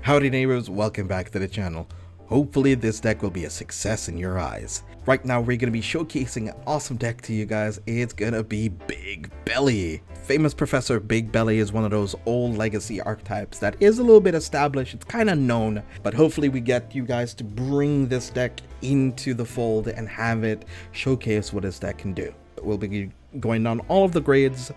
Howdy neighbors, welcome back to the channel. Hopefully this deck will be a success in your eyes. Right now we're going to be showcasing an awesome deck to you guys. It's gonna be Big Belly. Famous Professor Big Belly is one of those old legacy archetypes that is a little bit established. It's kind of known, but hopefully we get you guys to bring this deck into the fold and have it showcase what this deck can do. We'll be going down all of the grades,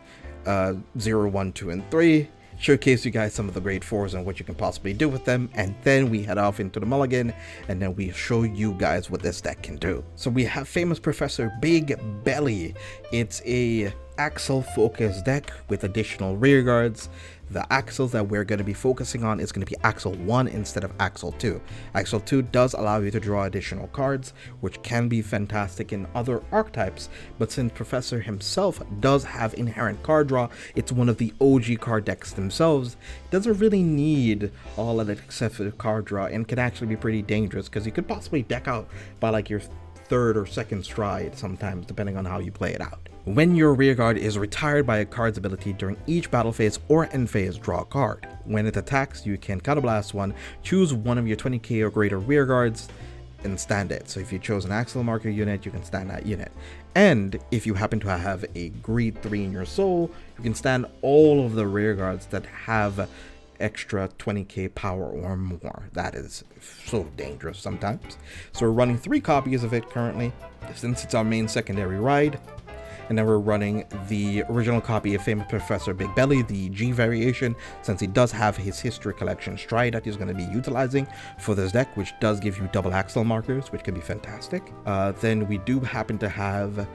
0, 1, 2, and 3. Showcase you guys some of the grade 4s and what you can possibly do with them, and then we head off into the mulligan and then we show you guys what this deck can do. So we have Famous Professor Big Belly. It's a axle focused deck with additional rear guards. The axles that we're going to be focusing on is going to be Axle 1 instead of Axle 2. Axle 2 does allow you to draw additional cards, which can be fantastic in other archetypes, but since Professor himself does have inherent card draw, it's one of the OG card decks themselves. It doesn't really need all of that excessive card draw and can actually be pretty dangerous because you could possibly deck out by like your third or second stride sometimes, depending on how you play it out. When your rearguard is retired by a card's ability during each battle phase or end phase, draw a card. When it attacks, you can counterblast one, choose one of your 20k or greater rearguards, and stand it. So if you chose an axle marker unit, you can stand that unit. And if you happen to have a grade 3 in your soul, you can stand all of the rearguards that have extra 20k power or more. That is so dangerous sometimes. So we're running 3 copies of it currently, since it's our main secondary ride. And then we're running the original copy of Famous Professor Big Belly, the G variation, since he does have his history collection stride that he's going to be utilizing for this deck, which does give you double axle markers, which can be fantastic. Then we do happen to have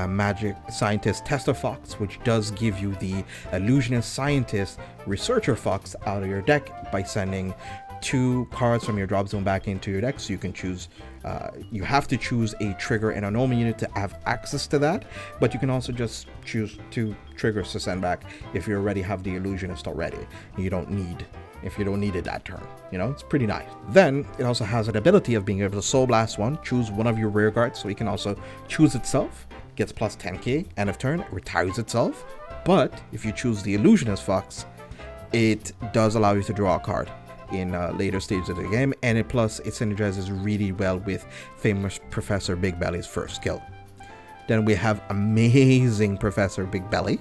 Magic Scientist Tester Fox, which does give you the Illusionist Scientist Researcher Fox out of your deck by sending 2 cards from your drop zone back into your deck. So you can choose, you have to choose a trigger and a normal unit to have access to that, but you can also just choose 2 triggers to send back if you already have the Illusionist already. You don't need, if you don't need it that turn, you know, it's pretty nice. Then it also has an ability of being able to Soul Blast one, choose one of your rear guards, so you can also choose itself, gets plus 10k, end of turn, it retires itself. But if you choose the Illusionist Fox, it does allow you to draw a card in later stages of the game, and it synergizes really well with Famous Professor Big Belly's first skill. Then we have Amazing Professor Big Belly.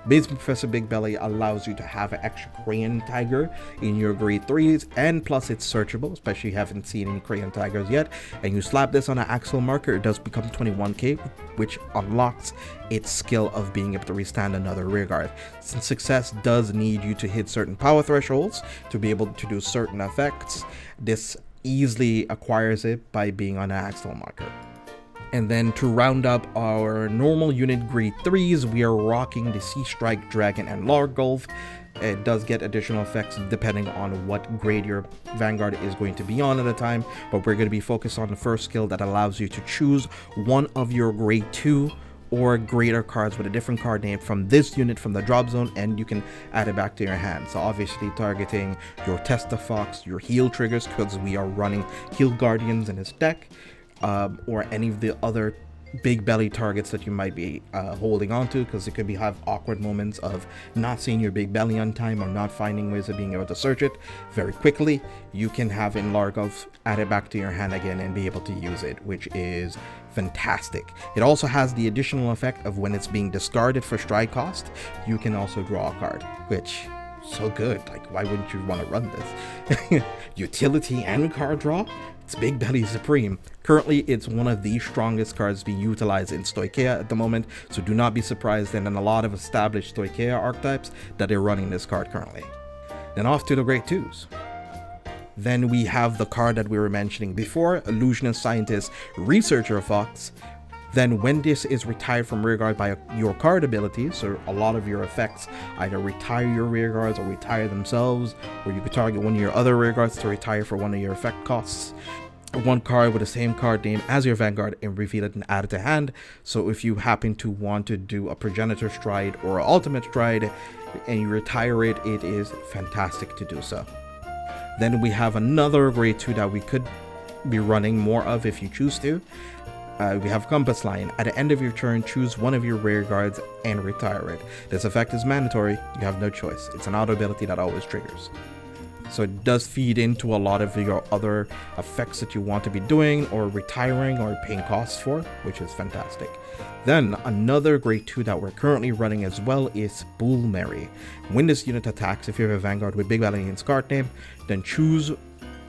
Amazing Professor Big Belly allows you to have an extra Crayon Tiger in your grade 3s, and plus it's searchable, especially if you haven't seen any Crayon Tigers yet, and you slap this on an axle marker, it does become 21k, which unlocks its skill of being able to restand another rearguard. Since success does need you to hit certain power thresholds to be able to do certain effects, this easily acquires it by being on an axle marker. And then to round up our normal unit grade 3s, we are rocking the Sea Strike, Dragon, and Largolf. It does get additional effects depending on what grade your Vanguard is going to be on at the time, but we're going to be focused on the first skill that allows you to choose one of your grade 2 or greater cards with a different card name from this unit from the drop zone, and you can add it back to your hand. So obviously targeting your Tester Fox, your heal triggers, because we are running Heal Guardians in this deck, or any of the other Big Belly targets that you might be holding on to, because it could have awkward moments of not seeing your Big Belly on time or not finding ways of being able to search it very quickly. You can have in Largolf add it back to your hand again and be able to use it, which is fantastic. It also has the additional effect of when it's being discarded for stride cost, you can also draw a card, which so good. Like, why wouldn't you want to run this? Utility and card draw, it's Big Belly Supreme. Currently, it's one of the strongest cards being utilized in Stoicheia at the moment, so do not be surprised that in a lot of established Stoicheia archetypes that they're running this card currently. Then off to the grade 2s. Then we have the card that we were mentioning before, Illusionist Scientist Researcher Fox. Then when this is retired from rearguard by your card ability, so a lot of your effects either retire your rearguards or retire themselves, or you could target one of your other rearguards to retire for one of your effect costs. One card with the same card name as your Vanguard and reveal it and add it to hand. So if you happen to want to do a Progenitor Stride or an Ultimate Stride and you retire it, it is fantastic to do so. Then we have another grade 2 that we could be running more of if you choose to. We have Compass Line. At the end of your turn, choose one of your rear guards and retire it. This effect is mandatory. You have no choice. It's an auto ability that always triggers. So it does feed into a lot of your other effects that you want to be doing or retiring or paying costs for, which is fantastic. Then another grade 2 that we're currently running as well is Bull Mary. When this unit attacks, if you have a Vanguard with Big Belly in its card name, then choose,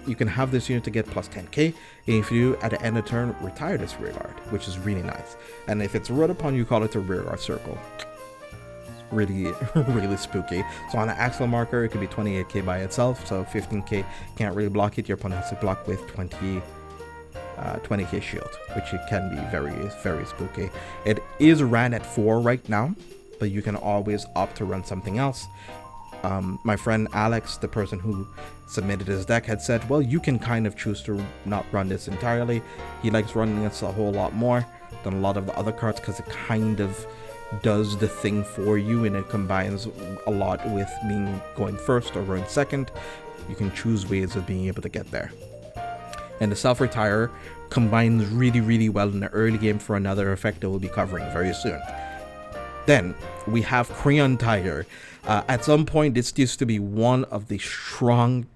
you can have this unit to get plus 10k, and if you do, at the end of turn, retire this rear guard, which is really nice. And if it's run upon, you call it a rear guard circle. Really really spooky. So on an axle marker, it could be 28k by itself, so 15k can't really block it. Your opponent has to block with 20k shield, which it can be very spooky. It is ran at 4 right now, but you can always opt to run something else. My friend Alex, the person who submitted his deck, had said, well, you can kind of choose to not run this entirely. He likes running this a whole lot more than a lot of the other cards because it kind of does the thing for you, and it combines a lot with being going first or going second. You can choose ways of being able to get there. And the self-retire combines really well in the early game for another effect that we'll be covering very soon. Then we have Crayon Tiger. At some point, this used to be one of the strongest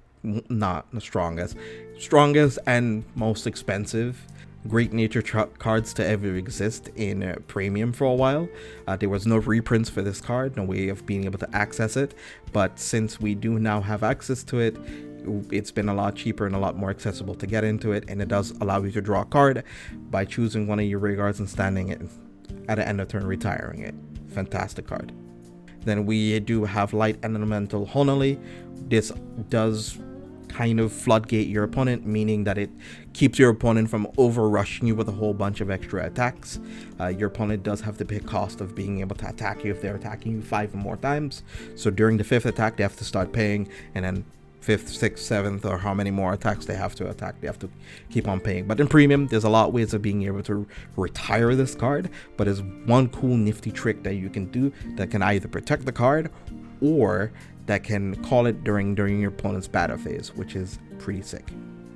and most expensive Great Nature cards to ever exist in Premium for a while. There was no reprints for this card, no way of being able to access it, but since we do now have access to it, it's been a lot cheaper and a lot more accessible to get into it, and it does allow you to draw a card by choosing one of your rear guards and standing it at the end of turn, retiring it. Fantastic card. Then we do have Light Elemental Honolly. This does kind of floodgate your opponent, meaning that it keeps your opponent from over rushing you with a whole bunch of extra attacks. Your opponent does have the big cost of being able to attack you if they're attacking you 5 or more times. So during the 5th attack, they have to start paying, and then 5th, 6th, 7th, or how many more attacks they have to attack, they have to keep on paying. But in Premium, there's a lot of ways of being able to retire this card, but there's one cool nifty trick that you can do that can either protect the card or that can call it during your opponent's battle phase, which is pretty sick.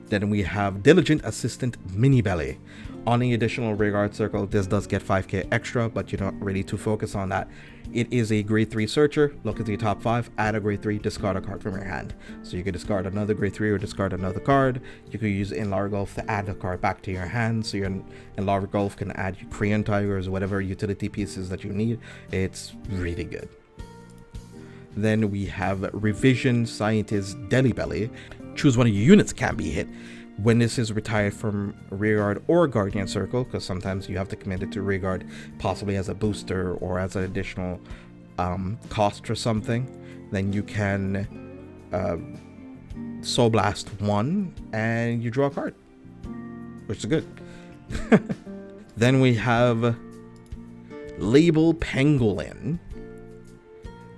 Then we have Diligent Assistant Mini Belly. On the additional rear guard circle, this does get 5k extra, but you're not really too focused on that. It is a grade 3 searcher. Look at the top 5, add a grade 3, discard a card from your hand. So you could discard another grade 3 or discard another card. You could use Enlarge Golf to add a card back to your hand, so your Enlarge Golf can add your Crayon Tigers or whatever utility pieces that you need. It's really good. Then we have Revision Scientist Deli Belly. Choose one of your units can't be hit. When this is retired from rear guard or guardian circle, because sometimes you have to commit it to rear guard, possibly as a booster or as an additional cost or something, then you can Soul Blast 1 and you draw a card, which is good. Then we have Label Pangolin.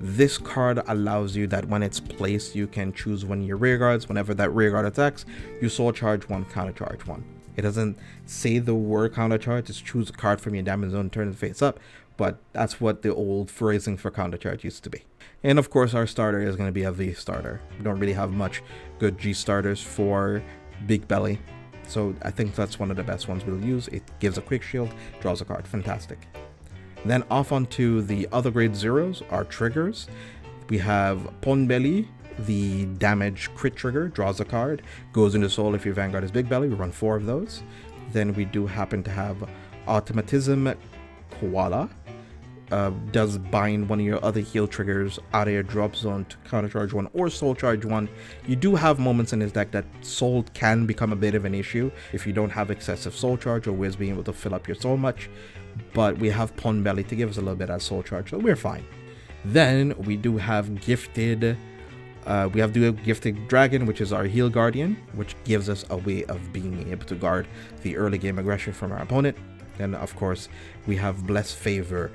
This card allows you that when it's placed, you can choose one of your rear guards. Whenever that rear guard attacks, you soul charge 1, counter charge 1. It doesn't say the word counter charge, just choose a card from your damage zone, turn it face up, but that's what the old phrasing for counter charge used to be. And of course, our starter is going to be a V starter. We don't really have much good G starters for Big Belly, so I think that's one of the best ones we'll use. It gives a quick shield, draws a card, fantastic. Then off onto the other grade zeros, our triggers. We have Ponbelly, the damage crit trigger, draws a card, goes into soul if your Vanguard is Big Belly. We run 4 of those. Then we do happen to have Automatism Koala. Does bind one of your other heal triggers out of your drop zone to counter charge 1 or soul charge 1. You do have moments in this deck that soul can become a bit of an issue if you don't have excessive soul charge or ways being able to fill up your soul much, but we have Pon Belly to give us a little bit of soul charge, so we're fine. Then we do have Gifted Dragon, which is our heal guardian, which gives us a way of being able to guard the early game aggression from our opponent. Then of course we have Bless Favor,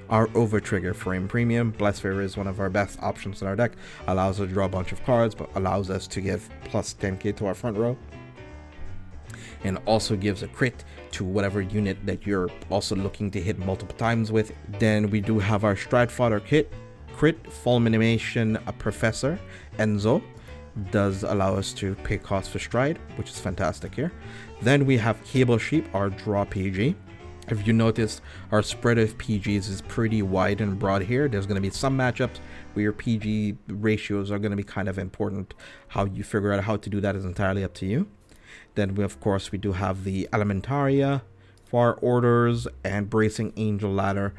our over trigger for in Premium. Bless Favor is one of our best options in our deck. Allows us to draw a bunch of cards, but allows us to give plus 10k to our front row, and also gives a crit to whatever unit that you're also looking to hit multiple times with. Then we do have our Stride Fodder crit Fulmination Professor Enzo. Does allow us to pay cost for stride, which is fantastic here. Then we have Cable Sheep, our draw PG. If you notice, our spread of PGs is pretty wide and broad here. There's going to be some matchups where your PG ratios are going to be kind of important. How you figure out how to do that is entirely up to you. Then we, of course, we do have the Elementaria for our orders and Bracing Angel Ladder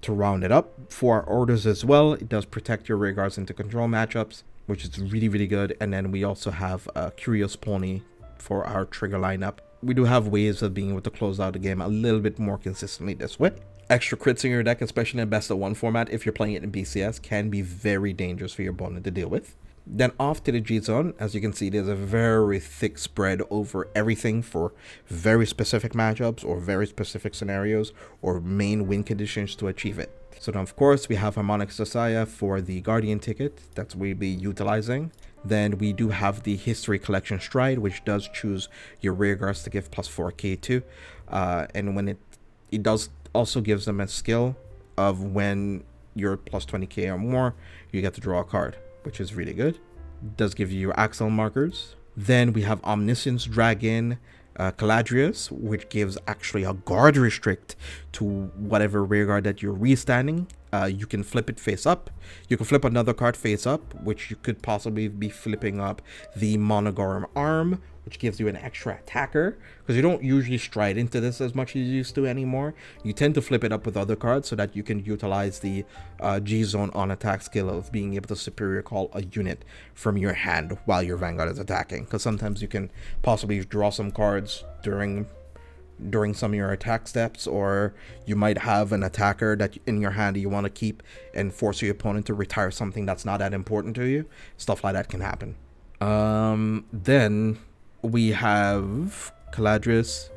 to round it up. For our orders as well, it does protect your rearguards into control matchups, which is really, really good. And then we also have Curious Pony for our trigger lineup. We do have ways of being able to close out the game a little bit more consistently this way. Extra crits in your deck, especially in best of one format, if you're playing it in BCS, can be very dangerous for your opponent to deal with. Then off to the G zone. As you can see, there's a very thick spread over everything for very specific matchups or very specific scenarios or main win conditions to achieve it. So then, of course, we have Harmonic Society for the Guardian ticket that we'll be utilizing. Then we do have the History Collection Stride, which does choose your rearguards to give plus 4k to. And when it does also gives them a skill of when you're plus 20k or more, you get to draw a card, which is really good. It does give you your Axel markers. Then we have Omniscience Dragon Caladrius, which gives actually a guard restrict to whatever rearguard that you're restanding. You can flip it face up. You can flip another card face up, which you could possibly be flipping up the Monogorum Arm, which gives you an extra attacker, because you don't usually stride into this as much as you used to anymore. You tend to flip it up with other cards so that you can utilize the G-Zone on attack skill of being able to superior call a unit from your hand while your Vanguard is attacking, because sometimes you can possibly draw some cards during some of your attack steps, or you might have an attacker that in your hand you want to keep and force your opponent to retire something that's not that important to you. Stuff like that can happen. Then we have Caladrius.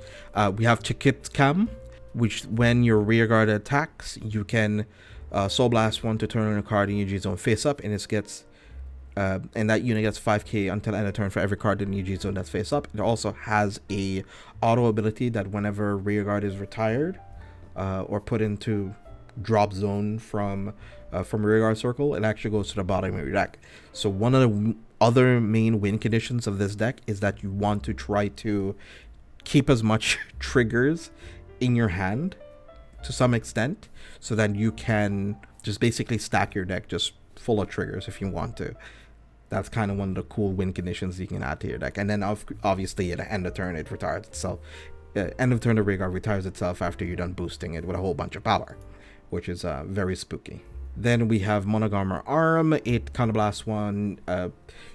We have Chikitkam, which when your rearguard attacks, you can Soul Blast one to turn on a card in your G-Zone face up, and it gets and that unit gets 5k until end of turn for every card in your G-Zone that's face up. It also has a auto ability that whenever rearguard is retired or put into drop zone from rearguard circle, it actually goes to the bottom of your deck. So one of the other main win conditions of this deck is that you want to try to keep as much triggers in your hand to some extent, so that you can just basically stack your deck just full of triggers if you want to. That's kind of one of the cool win conditions you can add to your deck. And then obviously at the end of turn it retires itself. End of turn the rearguard retires itself after you're done boosting it with a whole bunch of power, which is very spooky. Then we have Monogomer Arm. It counterblast one.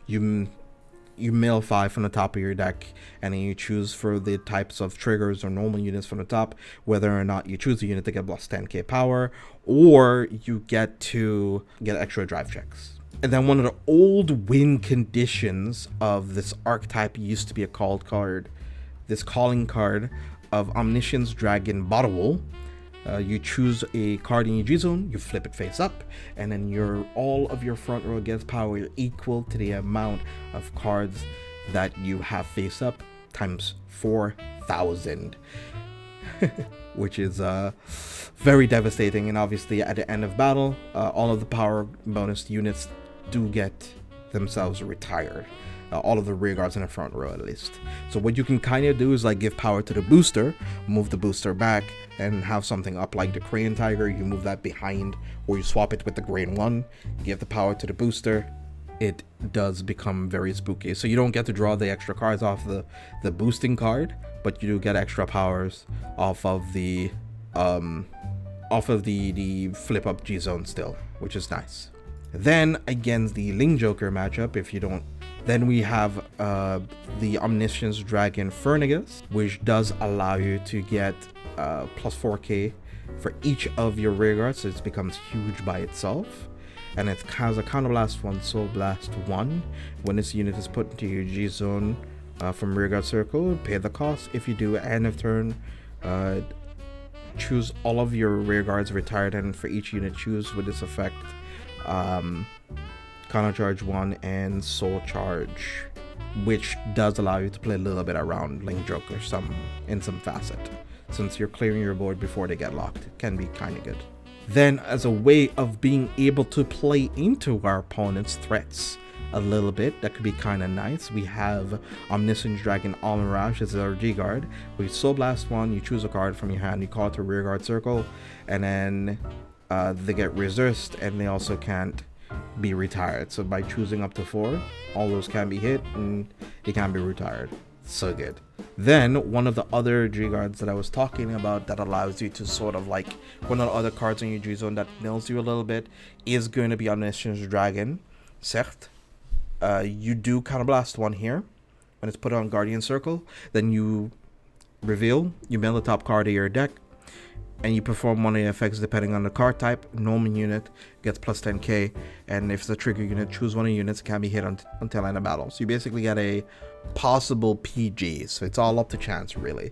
You mill 5 from the top of your deck, and then you choose for the types of triggers or normal units from the top whether or not you choose a unit to get plus 10k power, or you get to get extra drive checks. And then one of the old win conditions of this archetype used to be a called card. This calling card of Omniscience Dragon Bottle. You choose a card in your G-Zone, you flip it face up, and then all of your front row gets power equal to the amount of cards that you have face up times 4,000. Which is very devastating. And obviously at the end of battle, all of the power bonus units do get themselves retired. All of the rear guards in the front row at least. So what you can kind of do is like give power to the booster, move the booster back, and have something up like the Crane Tiger. You move that behind, or you swap it with the Grain 1, give the power to the booster. It does become very spooky. So you don't get to draw the extra cards off the boosting card, but you do get extra powers off of the flip up G-Zone still, which is nice. Then against the Ling Joker matchup, then we have the Omniscience Dragon Fernigus, which does allow you to get plus 4k for each of your rearguards, so it becomes huge by itself. And it has a counterblast 1, Soul Blast 1. When this unit is put into your G-Zone from rearguard circle, pay the cost. If you do, end of turn, choose all of your rearguards retired, and for each unit choose with this effect Counter Charge 1 and Soul Charge, which does allow you to play a little bit around Ling Joker in some facet, since you're clearing your board before they get locked. It can be kind of good. Then as a way of being able to play into our opponent's threats, a little bit. That could be kind of nice. We have Omniscient Dragon All Mirage. This is our G guard. We Soul Blast one, you choose a card from your hand, you call it to rear guard circle, and then they get resist, and they also can't be retired. So by choosing up to 4, all those can be hit and they can be retired. So good. Then one of the other G guards that I was talking about that allows you to sort of like one of the other cards in your G zone that nails you a little bit is going to be Omniscient Dragon. Certes. You do Counterblast one here when it's put on Guardian Circle. Then you reveal, you mill the top card of your deck, and you perform one of the effects depending on the card type. Normal unit gets plus 10k, and if it's a trigger unit, choose one of the units that can be hit until end of battle. So you basically get a possible PG, so it's all up to chance really.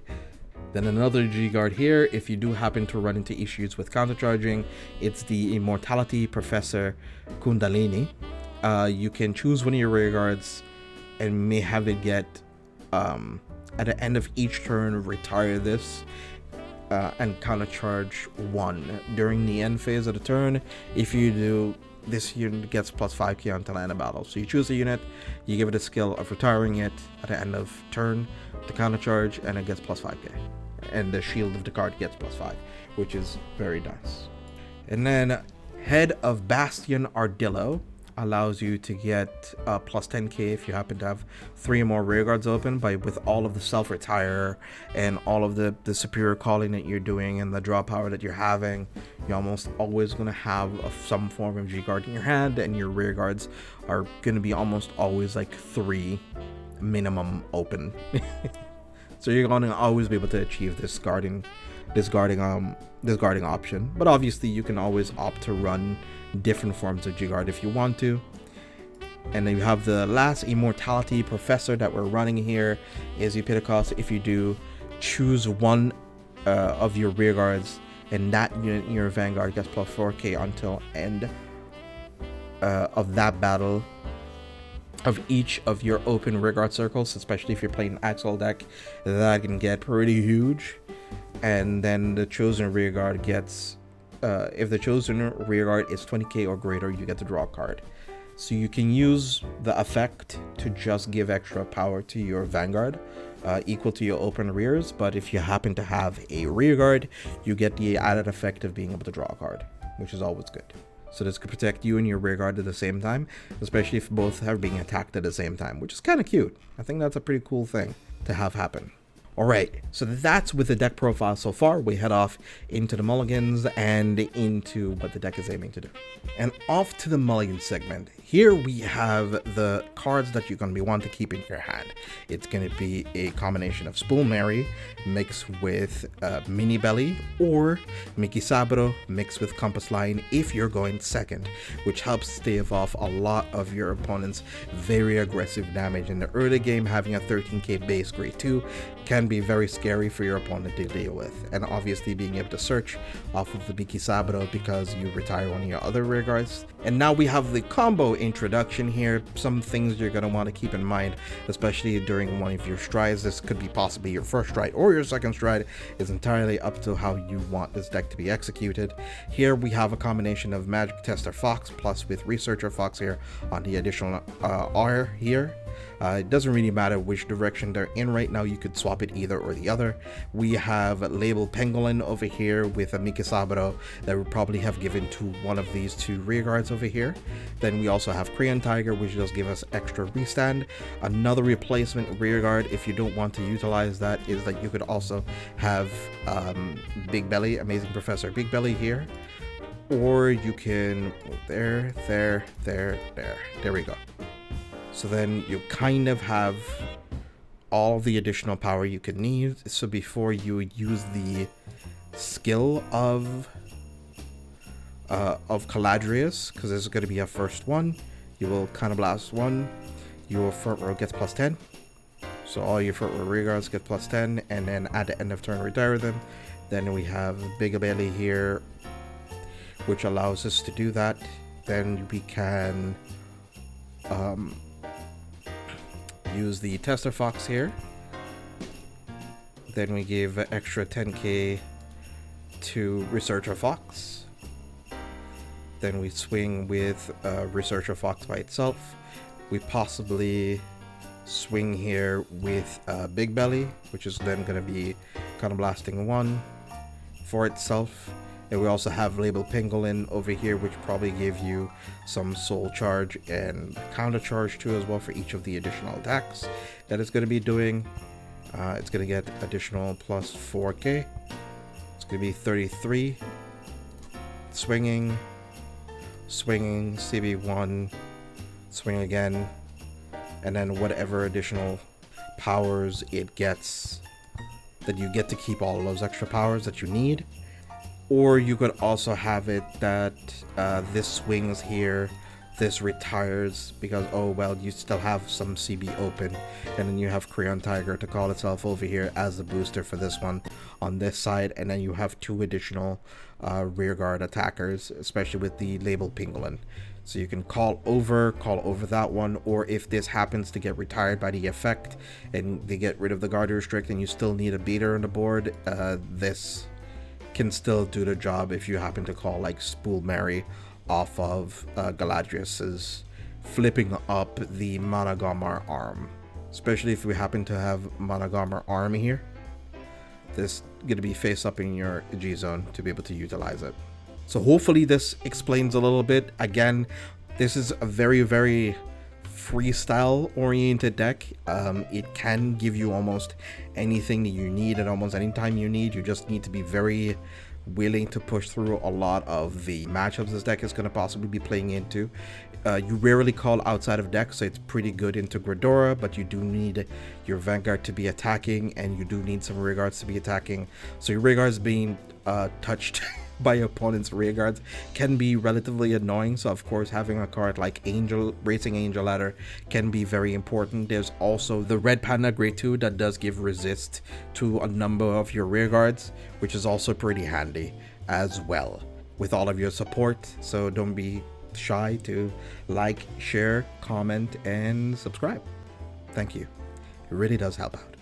Then another G guard here, if you do happen to run into issues with countercharging, it's the Immortality Professor Kundalini. You can choose one of your rear guards and may have it get at the end of each turn retire this and countercharge 1 during the end phase of the turn. If you do, this unit gets plus 5k until the end of battle. So you choose a unit, you give it a skill of retiring it at the end of turn to countercharge, and it gets plus 5k. And the shield of the card gets plus 5, which is very nice. And then Head of Bastion Ardillo allows you to get plus 10k if you happen to have 3 or more rear guards open. With all of the self-retire and all of the superior calling that you're doing and the draw power that you're having, you're almost always going to have some form of G guard in your hand, and your rear guards are going to be almost always like 3 minimum open. So you're going to always be able to achieve this guarding option. But obviously you can always opt to run different forms of G guard if you want to. And then you have the last Immortality Professor that we're running here is Epictetus. If you do, choose one of your rear guards, and that unit in your Vanguard gets plus 4k until end of that battle of each of your open rear guard circles, especially if you're playing an Axel deck. That can get pretty huge. And then the chosen rear guard gets if the chosen rear guard is 20k or greater, you get to draw a card. So you can use the effect to just give extra power to your Vanguard, equal to your open rears. But if you happen to have a rear guard, you get the added effect of being able to draw a card, which is always good. So this could protect you and your rear guard at the same time, especially if both are being attacked at the same time, which is kind of cute. I think that's a pretty cool thing to have happen. Alright, so that's with the deck profile so far. We head off into the mulligans and into what the deck is aiming to do. And off to the mulligan segment. Here we have the cards that you're going to be wanting to keep in your hand. It's going to be a combination of Spool Mary mixed with Mini Belly, or Mickey Saburo mixed with Compass Line if you're going second, which helps stave off a lot of your opponent's very aggressive damage. In the early game, having a 13k base grade 2 can be very scary for your opponent to deal with, and obviously being able to search off of the Mickey Saburo because you retire one of your other rear guards. And now we have the combo introduction here. Some things you're going to want to keep in mind, especially during one of your strides. This could be possibly your first stride or your second stride. It's entirely up to how you want this deck to be executed. Here we have a combination of Magic Tester Fox plus with Researcher Fox here on the additional R here. It doesn't really matter which direction they're in right now. You could swap it either or the other. We have Label Pangolin over here with a Mikisaburo that would probably have given to one of these 2 rear guards over here. Then we also have Crayon Tiger, which does give us extra restand. Another replacement rear guard, if you don't want to utilize that, is that you could also have Big Belly, Amazing Professor Big Belly here. Or you can, there we go. So then you kind of have all the additional power you could need. So before you use the skill of Caladrius, because this is going to be a first one, you will Counterblast 1, your front row gets plus 10. So all your front row rear guards get plus 10, and then at the end of turn retire them. Then we have Big Belly here, which allows us to do that. Then we can use the Tester Fox here. Then we give extra 10k to Researcher Fox. Then we swing with Researcher Fox by itself. we possibly swing here with Big Belly, which is then going to be kind of blasting 1 for itself. And we also have Label Pangolin over here, which probably give you some soul charge and counter charge too as well for each of the additional attacks that it's going to be doing. It's going to get additional plus 4k. It's going to be 33. Swinging, CB1, swing again, and then whatever additional powers it gets, that you get to keep all of those extra powers that you need. Or you could also have it that this swings here, this retires because, oh well, you still have some CB open, and then you have Crayon Tiger to call itself over here as the booster for this one on this side, and then you have 2 additional rearguard attackers, especially with the Label Pangolin. So you can call over that one, or if this happens to get retired by the effect and they get rid of the guard restrict and you still need a beater on the board, this can still do the job if you happen to call like Spool Mary off of Galadrius's, flipping up the Monogamar arm. Especially if we happen to have Monogamar arm here, this gonna be face up in your G zone to be able to utilize it. So hopefully this explains a little bit. Again, this is a very, very freestyle oriented deck. It can give you almost anything that you need at almost any time you need. You just need to be very willing to push through a lot of the matchups this deck is going to possibly be playing into. You rarely call outside of deck, so it's pretty good into Gridora, but you do need your Vanguard to be attacking, and you do need some rearguards to be attacking. So your rearguards being touched by your opponent's rearguards can be relatively annoying. So of course, having a card like Racing Angel Ladder can be very important. There's also the Red Panda Grade 2 that does give resist to a number of your rearguards, which is also pretty handy as well with all of your support. So don't be shy to like, share, comment, and subscribe. Thank you. It really does help out.